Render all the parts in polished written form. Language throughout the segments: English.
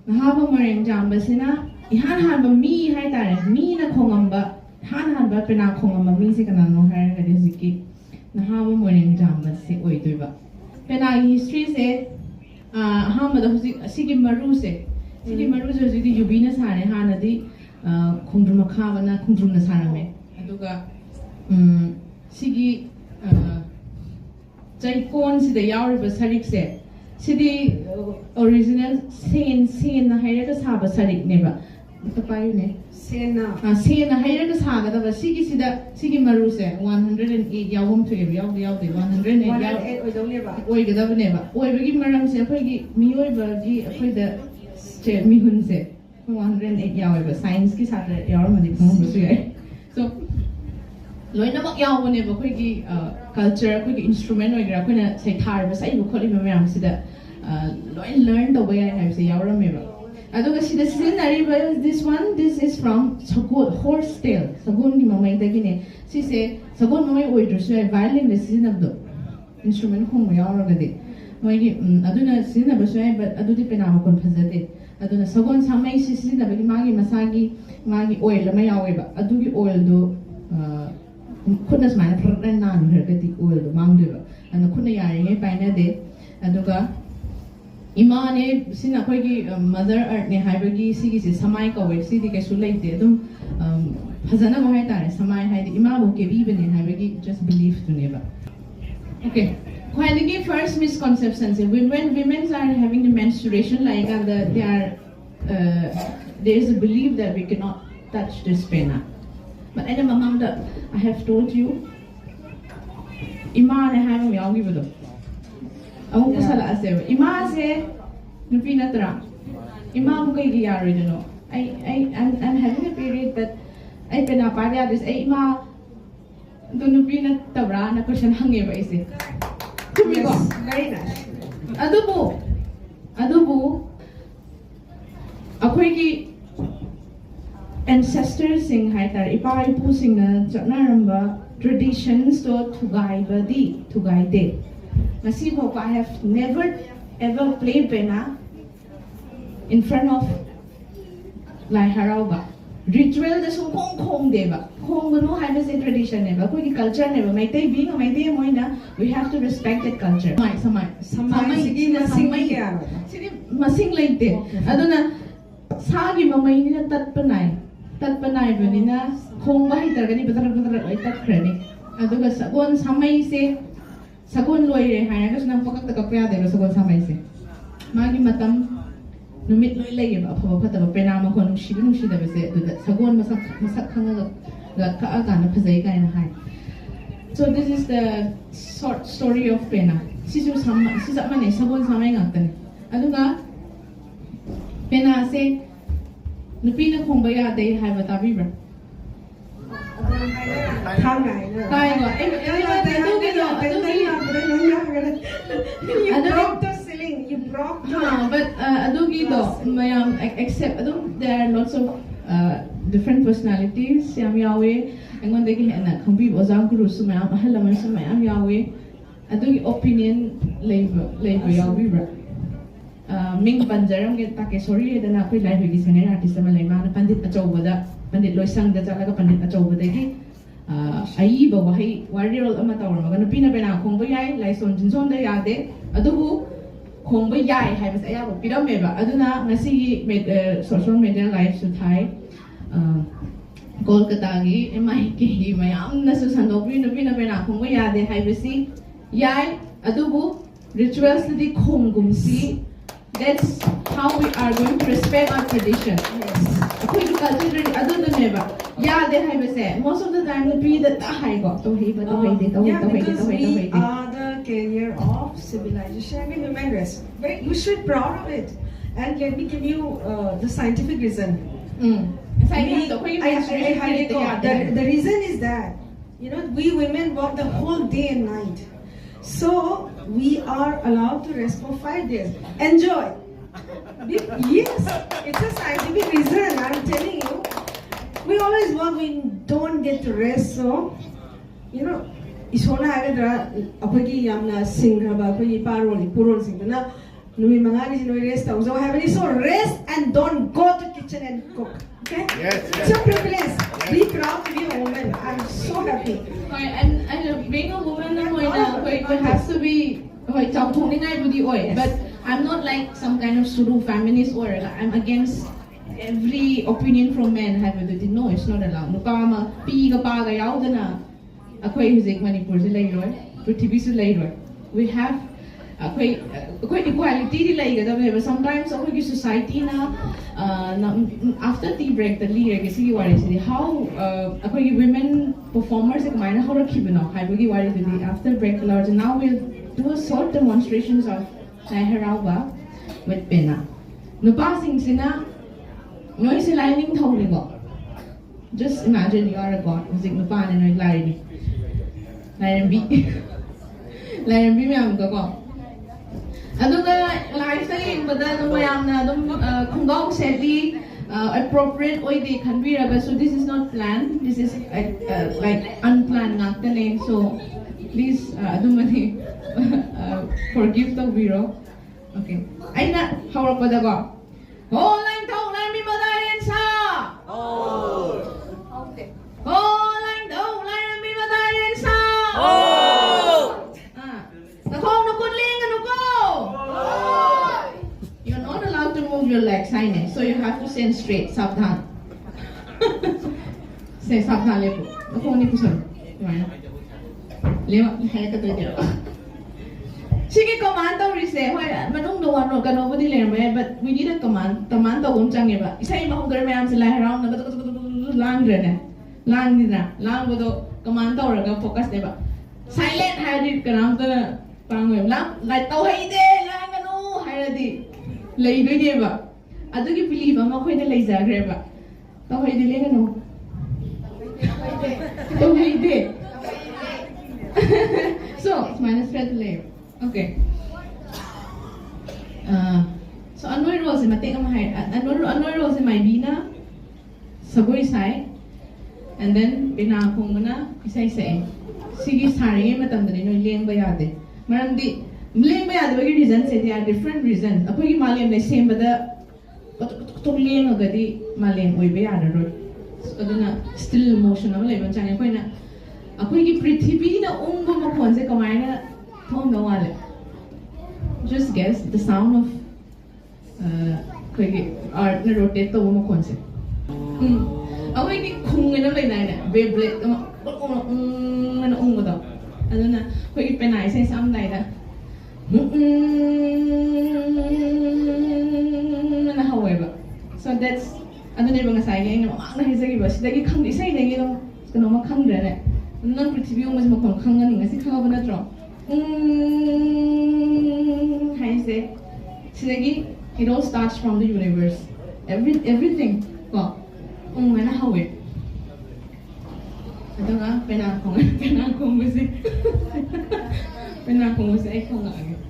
Nahaba Marang Jambasina, Ihan Hamba me high tare, me na Kongamba, Han Hamba Pena Kongamba music and no hair at Ziki, Nahaba Marang Jambasi Oiduba. Pena history say, Hamada Sigi Maruse, Sigi Maruse was the Ubina Sane Hanadi, Kundrumakavana, Kundruna Sarame, Aduga Sigi Jaikon, the Yauriba Sarik said. Sidi original scene na hayraga saba sarik neba tapayu ne scene na hayraga saga da sigi sigi maru se 108 yawum to yaw 108 oi gada neba oi bagi maram se akhoi gi mioi bagi akhoi da che mi hun se 108 yaw ba science ki sa yaw ma di phang bu su yai so loina mak yaw ne ba khoi gi culture khoi gi instrument oi gra khoi na sai thar ba sai bu kholi ma maram sida learn the way I have say Yaurameva. Aduga see the scenario this one, this is from Sagun horse tail. Sagun ni mamay dagine. She say Sagun mamay oidru so violin the season of the instrument kung Yauragade. Moigi aduna season of so but adudi penama kon phazate. Aduna Sagun samay season of magi magi oil mayaweba. Adugi oil do couldn't mind for nan hergati oil do mangduba. And the kuna yari paina de aduga Imane sina khoi mother earth ne haibagi sigi se samai ka we sidi ke sulai te dum phazana ma hai tare samai hai ima bo ke bi bane haibagi just belief to neba. Okay, khoi first misconception is women are having the menstruation like and there is a belief that we cannot touch this pena. But I have told you ima ne hai ma yawi bodo. Aku salah asal. Ima se, nupi natra. Ima aku kaya giyari dino. I'm having a period that I penapaya this. Ima, do nupi natra na question hangi ba isi. Kumigo. Very nice. Adubo. Ako ki ancestors sing hai tar. Ipa ipu sing na ramba traditions to tugay ba di, tugay de. I have never ever played pena in front of Lai Harauba. Ritual the so kong deba. Kong no have a tradition never. Koi culture never. My day being a my day moina. We have to respect that culture. Samai. Masing like that. Aduna sagi mamay nila tatpanay benina kong bahay targani betar ay tat krani. Aduga sagon samay se. Sagun loy hai kasi nang pakak takapya de sagun samay se magi matam numit loy lay ba pha pha ta penama ko nung shida ba se sagun masak khanga ga ka aga na phazai kai na hai. So this is the short story of pena sisu mane sagun samay ngatan aduga pena se nupi na khongba ya de hai batabi ba You broke the ceiling. You broke the. But adugi do mayam except adum there are lots of different personalities. Yam yawe engon deki hena kambi ozang guru sumayam ahalaman sumayam yawe adugi opinion labor yawe bra. Ming banjaram ke take sorry dana koi live gi sene artist ma lema pandit achobada pandit loisang da chalaga pandit achobada gi ai ba wahai warrior ama tawra ma gana pina bena khongba yai laison jinson da yade adubu khongba yai hai bas aya ba piram meba aduna ngasi social media live su thai kolkata gi emai ki mayam na su sandobi no pina bena khongba yade hai basi yai adubu rituals di khongum si. That's how we are going to respect our tradition. Yes. Akhoi culture adun neba. Yeah, they have say most of the time the be that high got to he but because we are the carrier of civilization. I mean, human race. You should be proud of it. And let me give you the scientific reason. The reason is that we women work the whole day and night. So we are allowed to rest for 5 days. Enjoy. Yes, it's a scientific reason. I'm telling you. We always work. We don't get to rest. So, isona agadra apagi yamna singhaba apagi paroli purol singhna Numi mangani si rest tau. So have any so rest and don't go to kitchen and cook. Okay? Yes, It's a privilege. Be proud to be a woman. I'm so happy. And being a woman it has to be but I'm not like some kind of pseudo feminist or I'm against every opinion from men. No, it's not allowed. Nupa ama pi ka pa ga yaudana. Akwai huzik Manipur se lai loi, Prithvi se lai loi. We have akwai equality di lai ga but sometimes akwai ki society na after tea break the li ga si wari se how akwai women performers ek maina how rakhi bana hai gi wari di after break large now we'll do a short demonstrations of Naharawa with Pena. Nupa sing sina noi se lining thong go. Just imagine you are a god. Music nupa na noi lai Lion B ma'am go. Live saying, but then Kongong said the appropriate oide can be so this is not planned. This is like unplanned name. So please forgive the Viro. Okay. I not how up the go. Oh, line down, line me mother sa. Oh. Okay. Oh, line down, line me mother sa. You're not allowed to move your legs, so you have to stand straight. Sabdhan. Say sabdhan lepo. Ako ni puson. Lewa, hai ka to dito. Sige command daw rise. Hoy, manung doan no kano ba dile but we need a command. Command daw unchang iba. Isa ima kung garme am sila around na lang grene. Lang nila. Lang bodo command daw raga focus diba. Silent hadid kanam to pangwem lang. Like tao hay de lang ano hayadi. Lay do niya ba? Ado ki believe ama ko ina lay zagre ba. Tao hay de lang ano. Tao hay de. So it's minus red layer. Okay. So Anwar Rose mati ang mahay. Anwar Rose may bina. Saboy say. And then pinakong mo na isa-isa. Sige saring matam dali no leng bayade. Maram di leng bayade bagi reasons there are different reasons. Apo ki malem le same bada to leng agadi malem oi bayade ro. So aduna still emotional le ban chang ko na. Apo ki prithvi na unggo mo khonse kamai na thong no wale. Just guess the sound of koi art na rotate to mo khonse. Apo ki khung na lai na Beyblade ano ungo daw. Ano na, kung ipinay sa isang day na nahawa ba? So that's, ano na ibang asaya yung nahisagi ba? Sidagi kang isa yung naging kano makang rin eh. Ano nang prithvi yung mas makang ganing kasi kang ba na tro? Haise. Sidagi, it all starts from the universe. Everything. Ko, nahawa. Ito nga, pinakong musik. Pinakong musik, ay kong nga agad.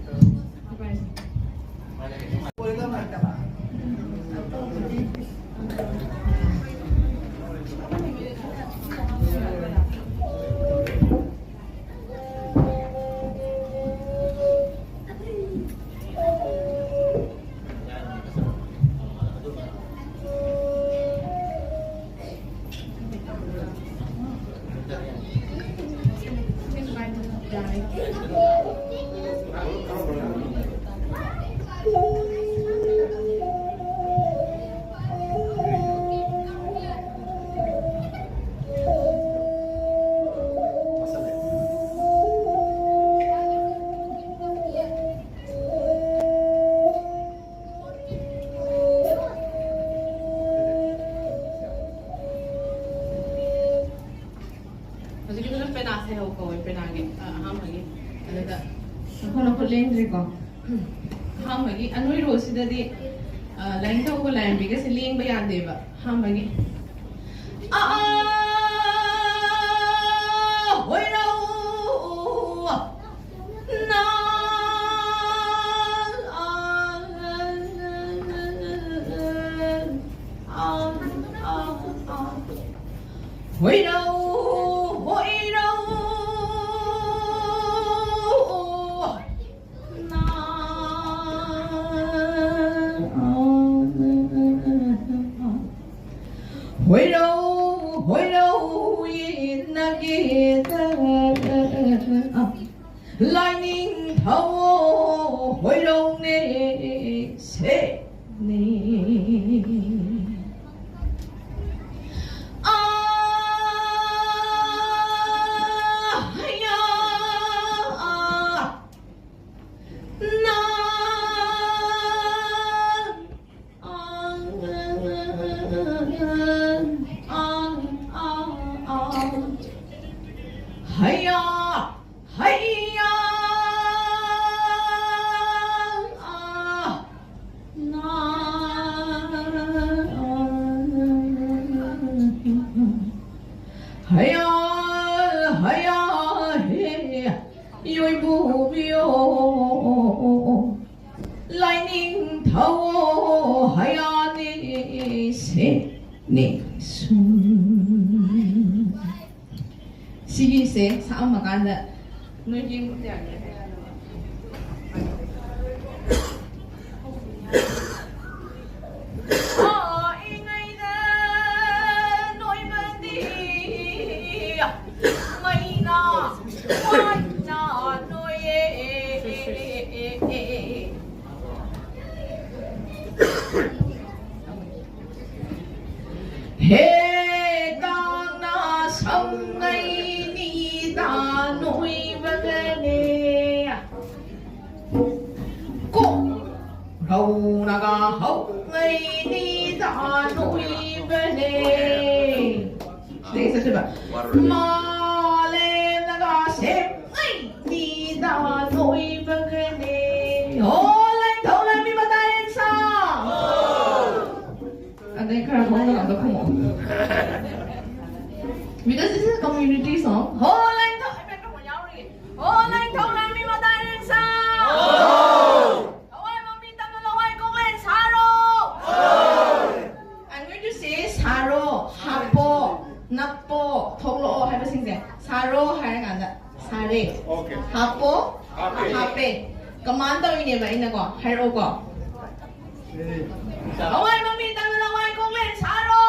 Anwar Rose dadi lain tau ko lain because liang ba yan diba? Hamagi. Hoy raw na hoy raw 回头也那给的，来年头回头你谁你？啊呀那嘿呀嘿呀那嘿呀嘿呀嘿，有不表，来年头嘿呀你谁你孙？Sige sa maganda no yung Hey, na sông ngay ni ta nuôi vấn đề cô đầu là gà hậu ngay ni ta nuôi vấn đề đấy sao chứ mà lên là gà xếp ngay ni ta nuôi vấn đề ô lên thầu lên mi bắt tay sao anh kaya ko na lang ko. Because this is a community song. Ho lang to, ay ko yaw ri. Ho lang to na mi madayon sa. Ho. Away mamita mo laway ko len saro. Ho. I'm going to say saro, hapo, napo, thoklo hai ba sing se. Saro hai nga na. Sare. Okay. Hapo, hape. Kamanta ini ba ina ko? Hai ro ko. Away mamita mo laway ko len saro.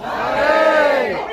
Sare.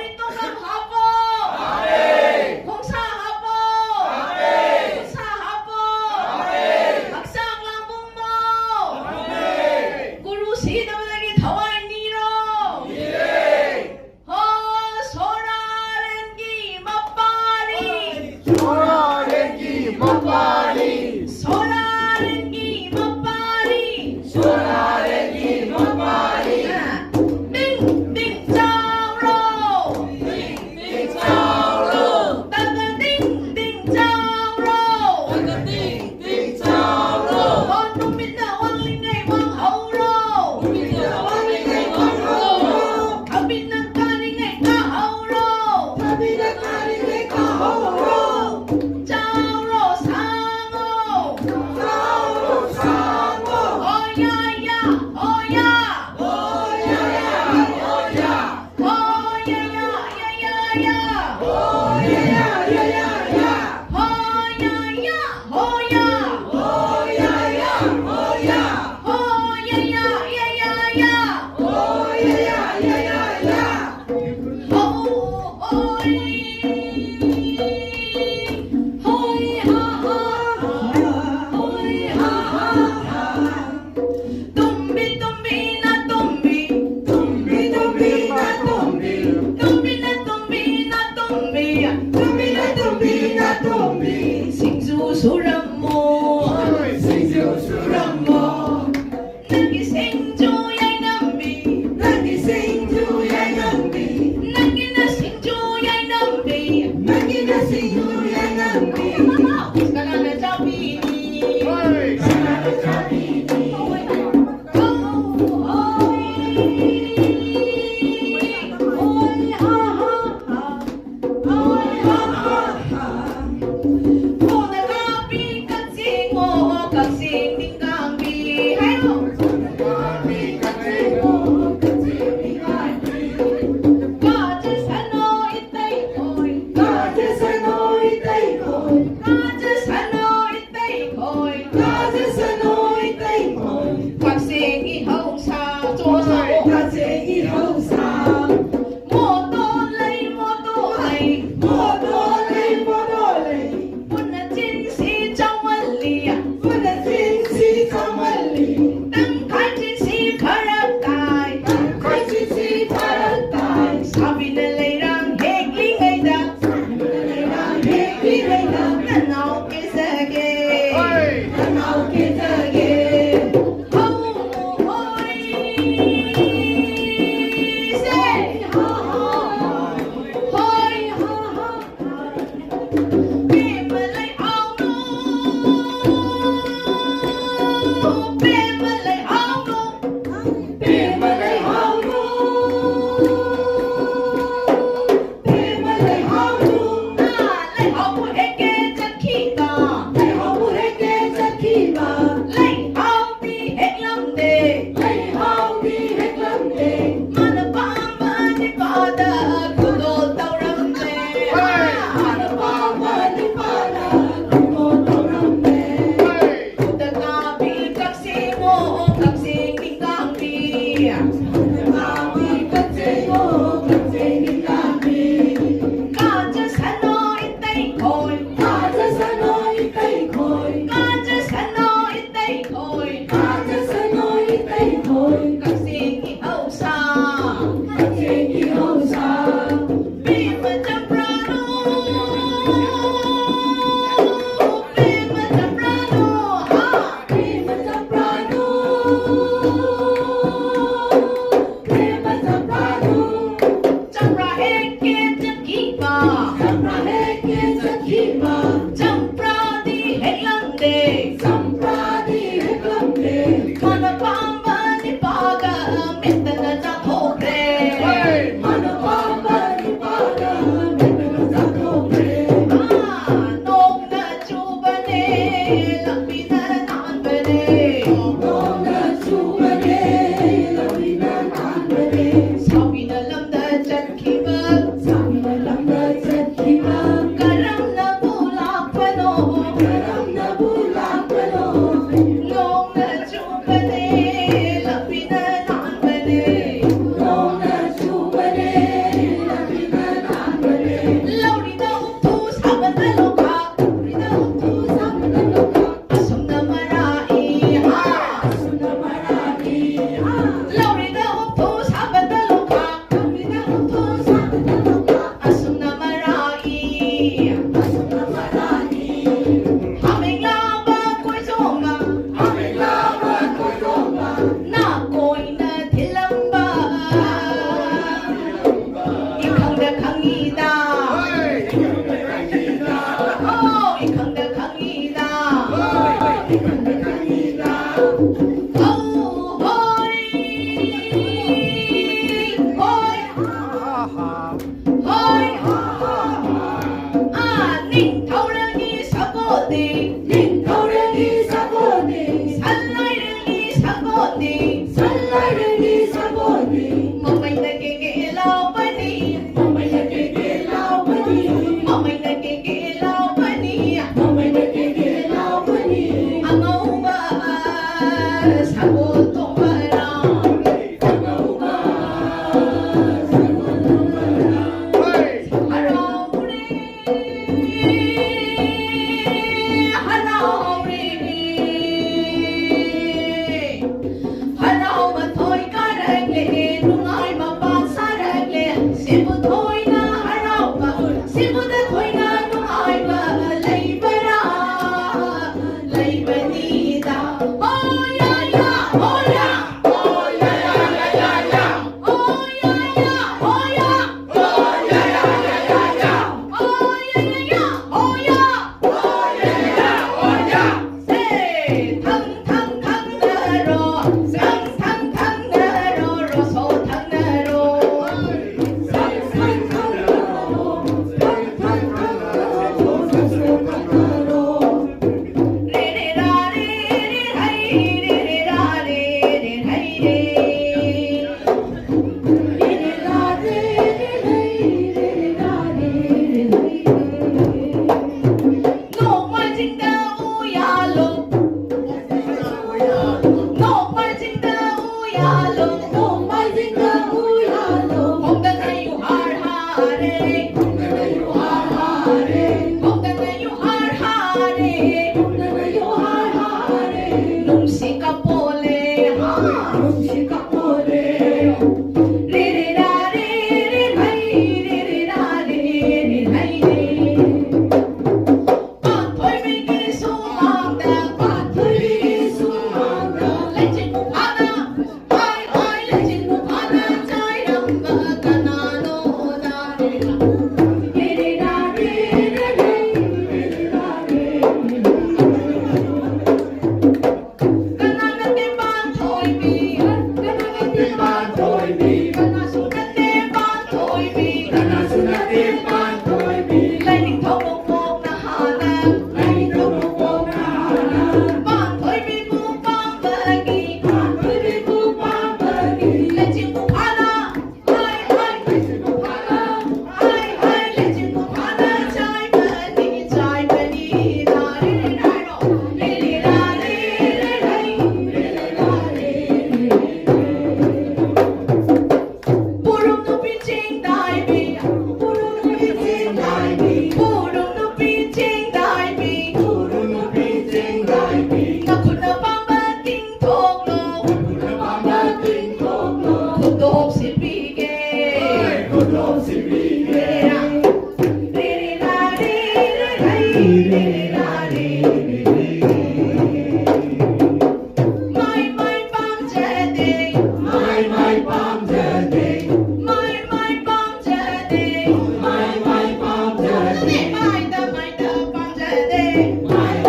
my palm today. My palm today. My palm today. My the palm today. My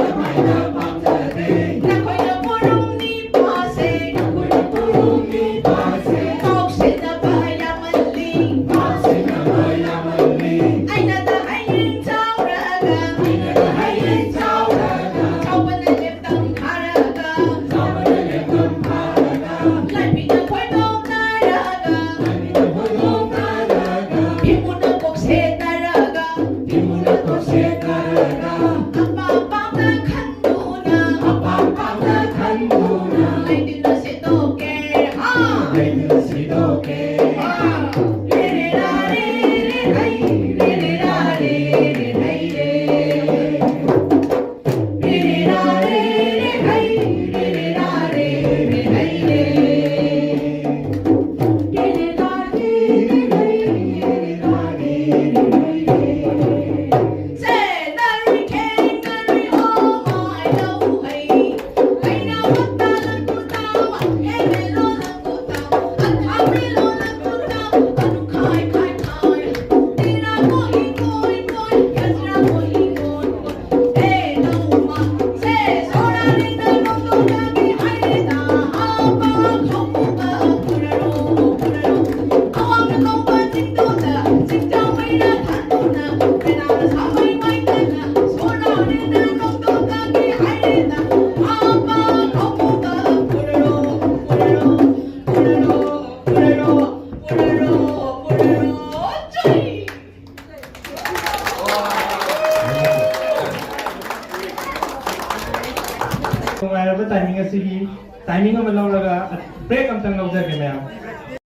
palm today. Na koi na purong ni pase. Purumi pase. Kaukse na bayamaling. Pase na bayamali. Ay na da ay rin tauraga. Hayin tauraga. Kawan na leptang haraga. Tawanan ng paraga. Labi na koi dong naraga. Pulong paraga. Pimu na kokse naraga. Di mo na to siya karaga. Apapang na kanduna. Apapagdakan muna. Ay di na si Toke. Ha! Ay na si Doke. Kung mayroon ba timing nga sige, timing nga malaw laga at break ang tang lawsa kay ma'am.